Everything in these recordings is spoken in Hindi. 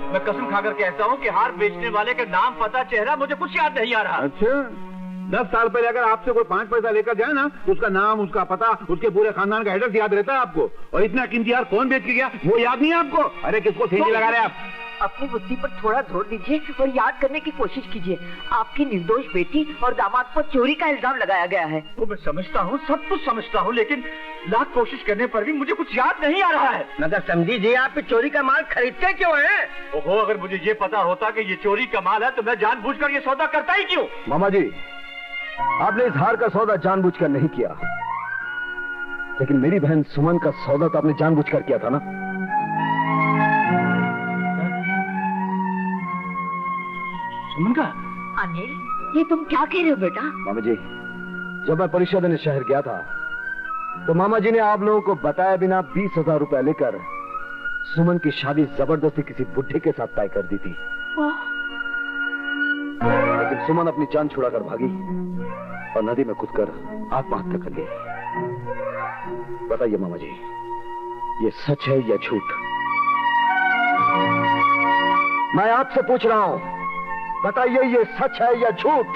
मैं कसम खाकर कहता हूँ कि हार बेचने वाले का नाम, पता, चेहरा मुझे कुछ याद नहीं आ रहा। अच्छा, 10 साल पहले अगर आपसे कोई 5 पैसा लेकर जाए ना, तो उसका नाम, उसका पता, उसके पूरे खानदान का एड्रेस याद रहता है आपको। और इतना कीमती हार कौन बेच के गया वो याद नहीं है आपको? अरे किसको सीधी लगा रहे आप? अपनी बुद्धि पर थोड़ा जोर दीजिए और याद करने की कोशिश कीजिए। आपकी निर्दोष बेटी और दामाद पर चोरी का इल्जाम लगाया गया है। वो मैं समझता हूँ, सब कुछ समझता हूँ, लेकिन लाख कोशिश करने पर भी मुझे कुछ याद नहीं आ रहा है। मगर समझी जी, आप चोरी का माल खरीदते क्यों हैं? ओहो, अगर मुझे ये पता होता कि ये चोरी का माल है तो मैं जानबूझकर ये सौदा करता ही क्यों? मामा जी, आपने इस हार का सौदा जानबूझकर नहीं किया, लेकिन मेरी बहन सुमन का सौदा तो आपने जानबूझकर किया था ना? सुमन का? अनिल, ये तुम क्या कह रहे हो बेटा? मामा जी, जब मैं परीक्षा देने शहर गया था तो मामा जी ने आप लोगों को बताया बिना 20,000 रुपए लेकर सुमन की शादी जबरदस्ती किसी बुढ़े के साथ तय कर दी थी। लेकिन सुमन अपनी जान छुड़ाकर भागी और नदी में कूदकर आत्महत्या कर ली। बताइए मामा जी, ये सच है या झूठ? मैं आपसे पूछ रहा हूं, बताइए ये सच है या झूठ?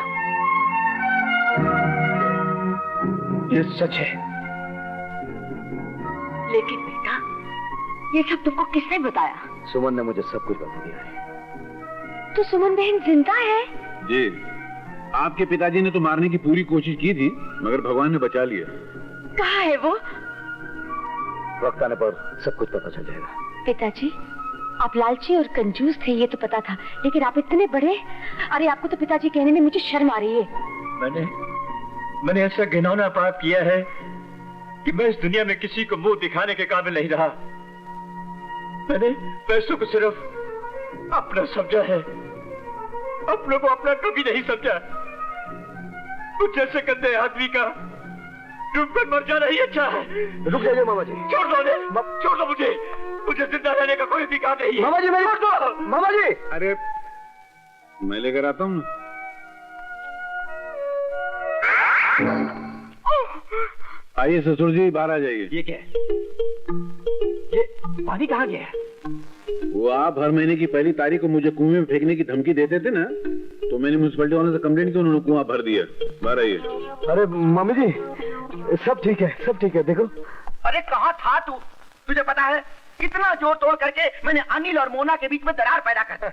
ये सच है। लेकिन बेटा, ये सब तुमको किसने बताया? सुमन ने मुझे सब कुछ बता दिया है। तो सुमन बहन जिंदा है? जी, आपके पिताजी ने तो मारने की पूरी कोशिश की थी, मगर भगवान ने बचा लिया। कहाँ है वो? वक्त आने पर सब कुछ पता चल जाएगा। पिताजी, आप लालची और कंजूस थे ये तो पता था, लेकिन आप इतने बड़े। अरे आपको तो पिताजी कहने में मुझे शर्म आ रही है। मैंने ऐसा घिनौना पाप किया है कि मैं इस दुनिया में किसी को मुंह दिखाने के काबिल नहीं रहा। मैंने पैसों को सिर्फ अपना समझा है, अपनों को अपना कभी नहीं समझा। मुझ जैसे गंदे आदमी का डूबकर मर जाना ही अच्छा है। रुक जाइए मामा जी। छोड़ दो मुझे जिंदा रहने का कोई अधिकार नहीं है। मामा जी, मेरी छोड़ दो। मामा जी, अरे मैं लेकर आता हूँ। आइए ससुर जी, बाहर आ जाइए। ये क्या है? ये पानी कहाँ गया है? वो आप हर महीने की पहली तारीख को मुझे कुएं में फेंकने की धमकी देते थे ना, तो मैंने म्युनिसिपैलिटी वालों से कंप्लेंट की, उन्होंने कुआं भर दिया। बाहर आइए। अरे मामी जी, सब ठीक है, सब ठीक है। देखो। अरे कहाँ था तू? तुझे पता है कितना जोर तोड़ करके मैंने अनिल और मोना के बीच में दरार पैदा कर दी।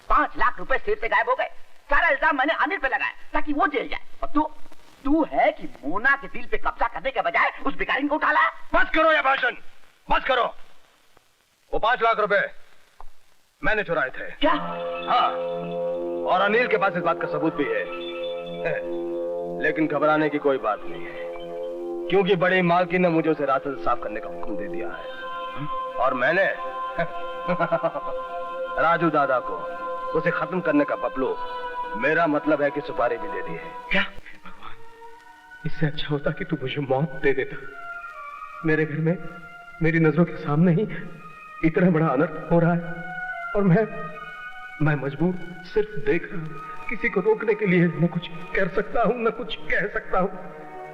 5 लाख रुपए सिर से गायब हो गए। सारा इल्जाम मैंने अनिल पे लगाया ताकि वो जेल जाए। और तू है कि मोना के दिल पे कब्जा करने के बजाय उस भिखारी को उठा लाया। बस करो ये भाषण, बस करो। वो 5 लाख रुपए मैंने चुराए थे। क्या? हाँ, और अनिल के पास इस बात का सबूत भी है। लेकिन घबराने की कोई बात नहीं है, क्योंकि बड़ी मालकिन ने मुझे उसे रास्ते से साफ करने का हुक्म दे दिया है। और मैंने राजू दादा को उसे खत्म करने का बबलू, मेरा मतलब है कि सुपारी भी दे दी है। क्या? इससे अच्छा होता कि तू मुझे मौत दे देता। मेरे घर में मेरी नजरों के सामने ही इतना बड़ा अनर्थ हो रहा है और मैं मजबूर सिर्फ देख रहा हूं। किसी को रोकने के लिए न कुछ कर सकता हूं न कुछ कह सकता हूं,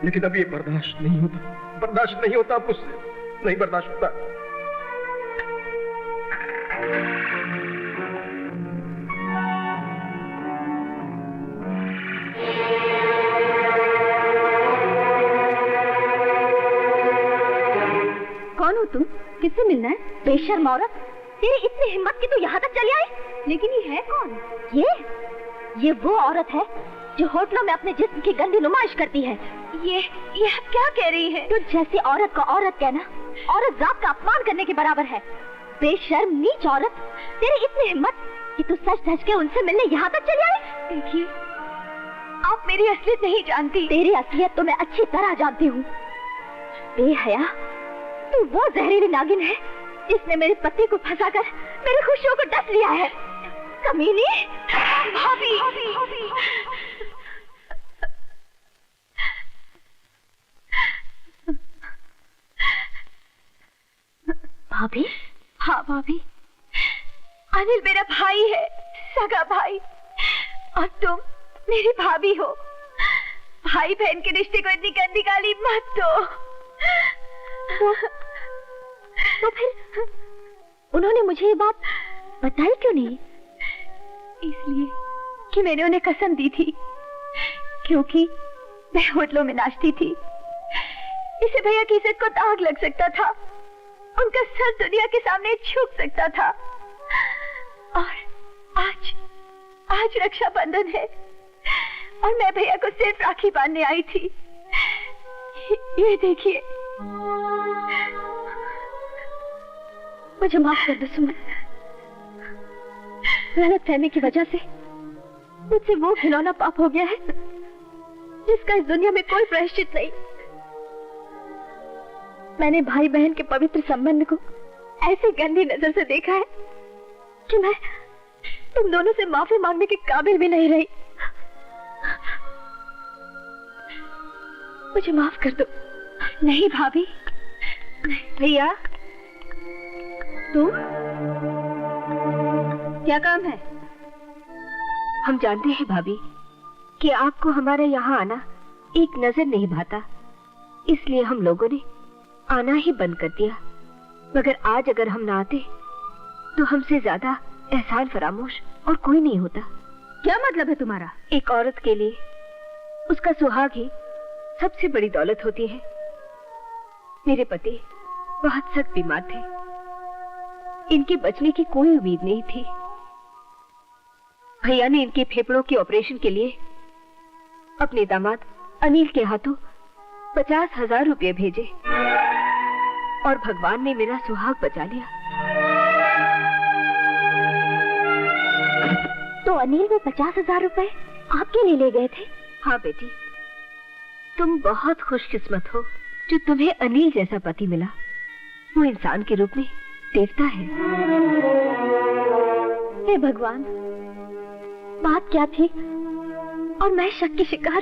लेकिन अब ये बर्दाश्त नहीं होता, मुझसे नहीं बर्दाश्त होता। कौन हो तुम? किससे मिलना है? बेशर्म औरत, तेरी इतनी हिम्मत कि तू यहाँ तक चली आई? लेकिन ये है कौन? ये वो औरत है जो होटलों में अपने जिस्म की गंदी नुमाइश करती है। ये आप क्या कह रही है? तो जैसी औरत को औरत कहना औरत जात का अपमान करने के बराबर है। बेशर्म नीच औरत, तेरी इतनी हिम्मत कि तू सच धज के उनसे मिलने यहाँ तक चली आई? देखिए, आप मेरी असलियत नहीं जानती। तेरी असलियत तो मैं अच्छी तरह जानती हूँ। बेहया, तू वो जहरीली नागिन है जिसने मेरे पति को फंसाकर मेरी खुशियों को डस लिया है। कमीनी! भाभी! भाभी? हाँ भाभी, अनिल मेरा भाई है, सगा भाई, और तुम मेरी भाभी हो। भाई बहन के रिश्ते को इतनी गंदी गाली मत दो। तो फिर उन्होंने मुझे ये बात बताई क्यों नहीं? इसलिए कि मैंने उन्हें कसम दी थी, क्योंकि मैं होटलों में नाचती थी। इसे भैया की इज्जत को दाग लग सकता था, उनका सर दुनिया के सामने झुक सकता था। और आज रक्षाबंधन है और मैं भैया को सिर्फ राखी बांधने आई थी। ये देखिए, मुझे माफ कर दो सुमन। गलतफहमी की वजह से मुझसे वो घिनौना पाप हो गया है जिसका इस दुनिया में कोई प्रायश्चित नहीं। मैंने भाई बहन के पवित्र संबंध को ऐसी गंदी नजर से देखा है कि मैं तुम दोनों से माफी मांगने के काबिल भी नहीं रही। मुझे माफ कर दो। नहीं भाभी, भैया तुम क्या काम है? हम जानते हैं भाभी कि आपको हमारे यहाँ आना एक नजर नहीं भाता, इसलिए हम लोगों ने आना ही बंद कर दिया। मगर आज अगर हम ना आते तो हमसे ज्यादा एहसान फरामोश और कोई नहीं होता। क्या मतलब है तुम्हारा? एक औरत के लिए उसका सुहाग ही सबसे बड़ी दौलत होती है। मेरे पति बहुत सख्त बीमार थे, इनके बचने की कोई उम्मीद नहीं थी। भैया ने इनके फेफड़ों के ऑपरेशन के लिए अपने दामाद अनिल के हाथों 50,000 रुपए भेजे और भगवान ने मेरा सुहाग बचा लिया। तो अनिल वो 50,000 रुपए आपके लिए ले गए थे? हाँ बेटी, तुम बहुत खुशकिस्मत हो जो तुम्हें अनिल जैसा पति मिला। वो इंसान के रूप में देवता है। हे भगवान, बात क्या थी और मैं शक की शिकार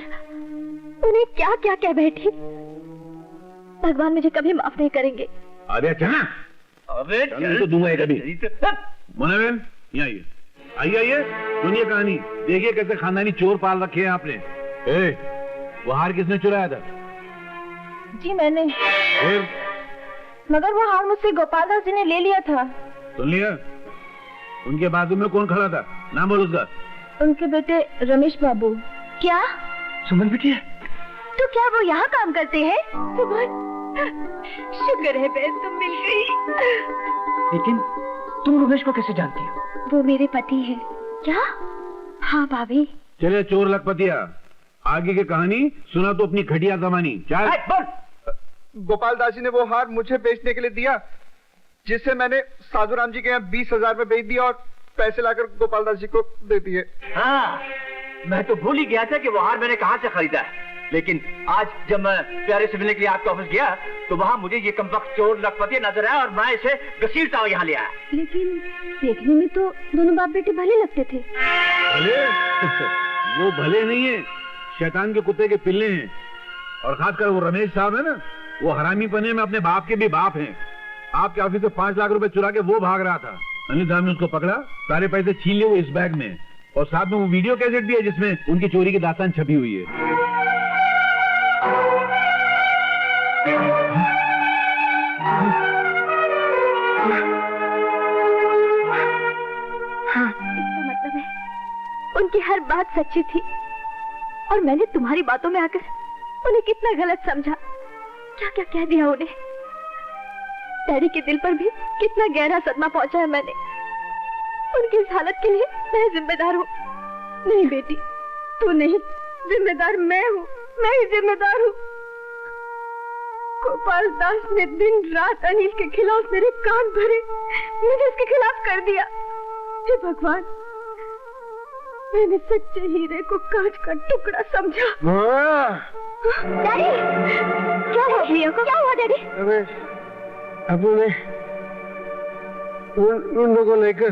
उन्हें क्या क्या कह बैठी। भगवान मुझे कभी माफ नहीं करेंगे। अरे चला, अबे तो दूंगा कभी। मोनाबेन, यहाँ आइए, आइए, सुनिए कहानी। देखिए कैसे खानदानी चोर पाल रखे हैं आपने। वो हार किसने चुराया था? जी मैंने। मगर वो हार मुझसे गोपाल दास जी ने ले लिया था। सुन लिया? उनके बाजू में कौन खड़ा था? नाम बोल उसका। उनके बेटे रमेश बाबू। क्या? सुमन बिटिया, तो क्या वो यहाँ काम करते हैं? सुमन, शुक्र है बहन तुम मिल गई। लेकिन तुम रमेश को कैसे जानती हो? वो मेरे पति है। क्या? हाँ भाभी। चले चोर लखपतिया, आगे की कहानी सुना तो अपनी खटिया जमानी। चल बोल। गोपाल दास जी ने वो हार मुझे बेचने के लिए दिया, जिससे मैंने साधु राम जी के यहाँ 20,000 में बेच दिया और पैसे लाकर गोपाल दास जी को दे दिए। हाँ, मैं तो भूल ही गया था कि वो हार मैंने कहाँ से खरीदा है। लेकिन आज जब मैं प्यारे से मिलने के लिए आपके ऑफिस गया तो वहाँ मुझे ये कमबख्त चोर लखपति नजर आया और मैं इसे घसीटता हुआ यहाँ ले आया। लेकिन देखने में तो दोनों बाप बेटे भले लगते थे। भले? वो भले नहीं है, शैतान के कुत्ते के पिल्ले हैं। और खासकर वो रमेश साहब है ना, वो हरामी पने में अपने बाप के भी बाप हैं। आपके ऑफिस से 5 लाख रुपए चुरा के वो भाग रहा था। अनिल साहब ने उसको पकड़ा, सारे पैसे छीन लिए वो इस बैग में, और साथ में वो वीडियो कैसेट भी है जिसमें उनकी चोरी की दास्तान छपी हुई है। हाँ, इसका मतलब है उनकी हर बात सच्ची थी और मैंने तुम्हारी बातों में आकर उन्हें कितना गलत समझा। क्या क्या कह दिया उन्हें। डैडी के दिल पर भी कितना गहरा सदमा पहुंचा है मैंने। उनकी इस हालत के लिए मैं जिम्मेदार हूँ। नहीं बेटी, तू नहीं, जिम्मेदार मैं हूँ। मैं ही जिम्मेदार हूँ। गोपाल दास ने दिन रात अनिल के खिलाफ मेरे कान भरे, मैंने उसके खिलाफ कर दिया। हे भगवान, मैंने सच्चे हीरे को कांच का टुकड़ा समझा। डैडी, क्या हुआ भैया को? क्या हुआ डैडी? अपने उन को लेकर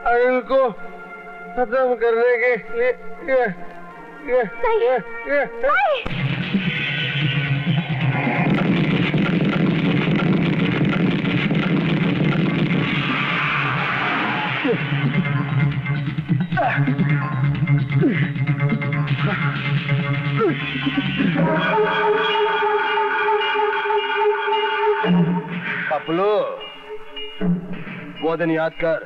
अनिल को खत्म करने के लिए नहीं। पपलू, वो वो दिन याद कर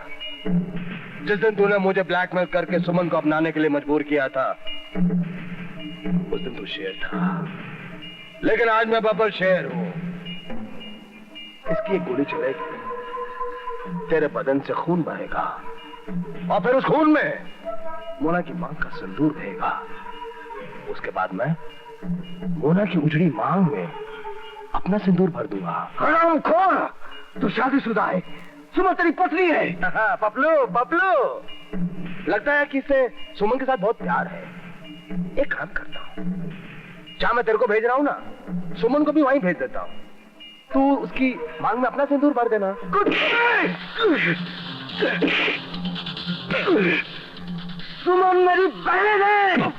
जिस दिन तूने मुझे ब्लैकमेल करके सुमन को अपनाने के लिए मजबूर किया था। उस दिन तू शेर था, लेकिन आज मैं बब्बर शेर हूं। इसकी एक गोली चलेगी, तेरे बदन से खून बहेगा और फिर उस खून में मोना की मांग का सिंदूर बहेगा। उसके बाद मैं मोना की उजड़ी मांग में अपना सिंदूर भर दूंगा। हरामखोर, तू शादीशुदा है, सुमन तेरी पत्नी है। पपलू पपलू, लगता है कि इसे सुमन के साथ बहुत प्यार है। एक काम करता हूँ, जहां मैं तेरे को भेज रहा हूँ ना, सुमन को भी वहीं भेज देता हूँ। तू उसकी मांग में अपना सिंदूर भर देना। सुमन मेरी बहन है।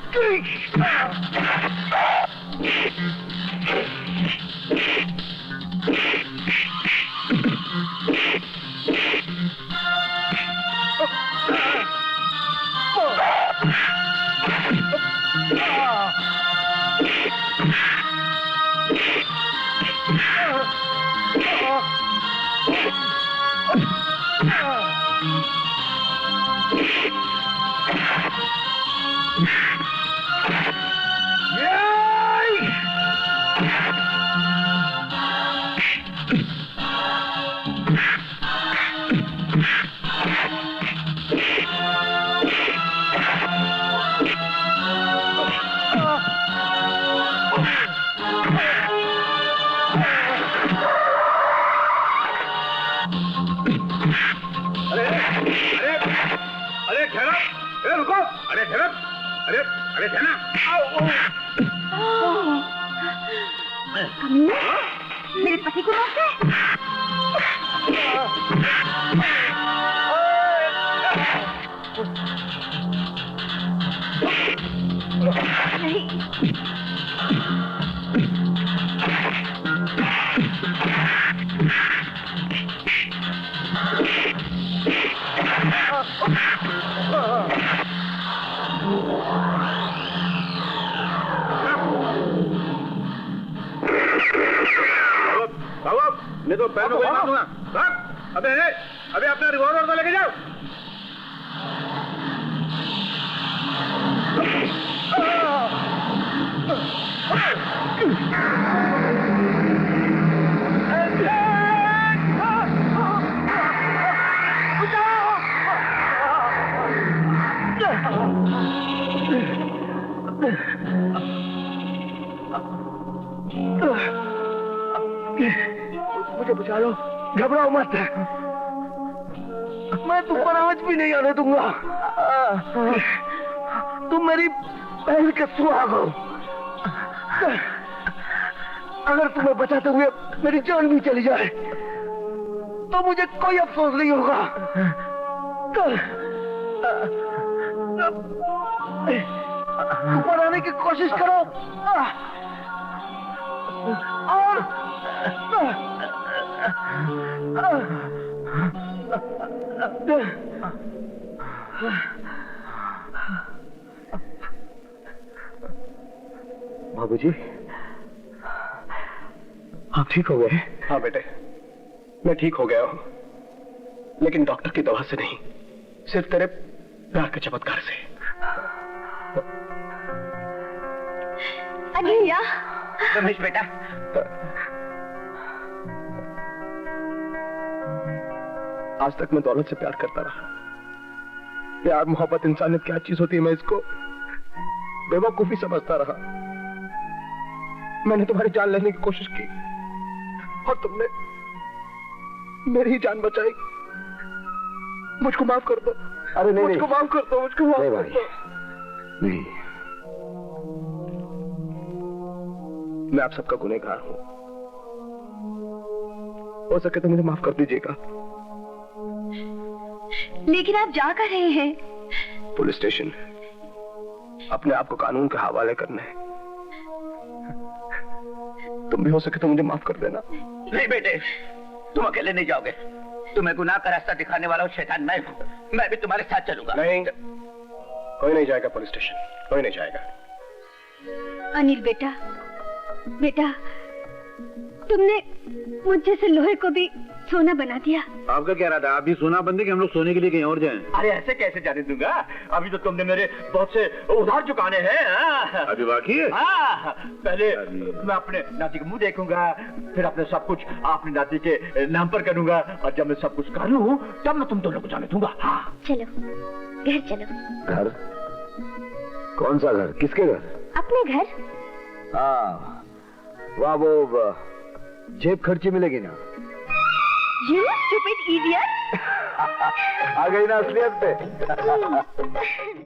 मेरे पति को रोक दे। नहीं। मैं तो पैर में गोली मार दूंगा। अबे अपना रिवॉल्वर तो लेके जाओ। मुझे बचा लो, घबराओ मत, मैं तुम पर आंच भी नहीं आने दूंगा। तुम मेरी बहन के सुहाग हो। अगर तुम्हें बचाते हुए मेरी जान भी चली जाए तो मुझे कोई अफसोस नहीं होगा। ऊपर आने की कोशिश करो और बाबूजी, आप ठीक हो गए? हाँ बेटे, मैं ठीक हो गया हूँ, लेकिन डॉक्टर की दवा से नहीं, सिर्फ तेरे प्यार के चमत्कार से। अनिल, रमेश बेटा, आज तक मैं दौलत से प्यार करता रहा। प्यार, मोहब्बत, इंसानियत क्या चीज होती है, मैं इसको बेवकूफी समझता रहा। मैंने तुम्हारी जान लेने की कोशिश की और तुमने मेरी ही जान बचाई। मुझको माफ कर दो। अरे नहीं, मुझको माफ कर दो, मुझको माफ कर दो। नहीं, मैं आप सबका गुनहगार हूं। हो सके तो मुझे माफ कर दीजिएगा। लेकिन आप जा कर रहे हैं? पुलिस स्टेशन, अपने आप को कानून के हवाले करने। तुम भी हो सके तो मुझे माफ कर देना। नहीं बेटे, तुम अकेले नहीं जाओगे। तुम्हें गुनाह का रास्ता दिखाने वाला शैतान मैं हूँ। मैं भी तुम्हारे साथ चलूंगा। नहीं, कोई नहीं जाएगा पुलिस स्टेशन, कोई नहीं जाएगा। अनिल बेटा, तुमने मुझ जैसे लोहे को भी सोना बना दिया। आपका क्या रहा था? आप भी सोना बंदी कि हम लोग सोने के लिए कहीं और जाएं? अरे ऐसे कैसे जाने दूंगा? अभी तो तुमने मेरे बहुत से उधार चुकाने हैं। हाँ। अभी बाकी है? हाँ, पहले मैं अपने नाती का मुंह देखूंगा, फिर अपने सब कुछ अपने नाती के नाम पर करूंगा, और जब मैं सब कुछ कर लूं तब मैं तुम दोनों को जाने दूंगा। हाँ। चलो घर चलो। घर? कौन सा घर? किसके घर? अपने घर। हाँ, वहाँ वो जेब खर्ची मिलेगी ना? You stupid idiot! आ गई ना असलियत पे।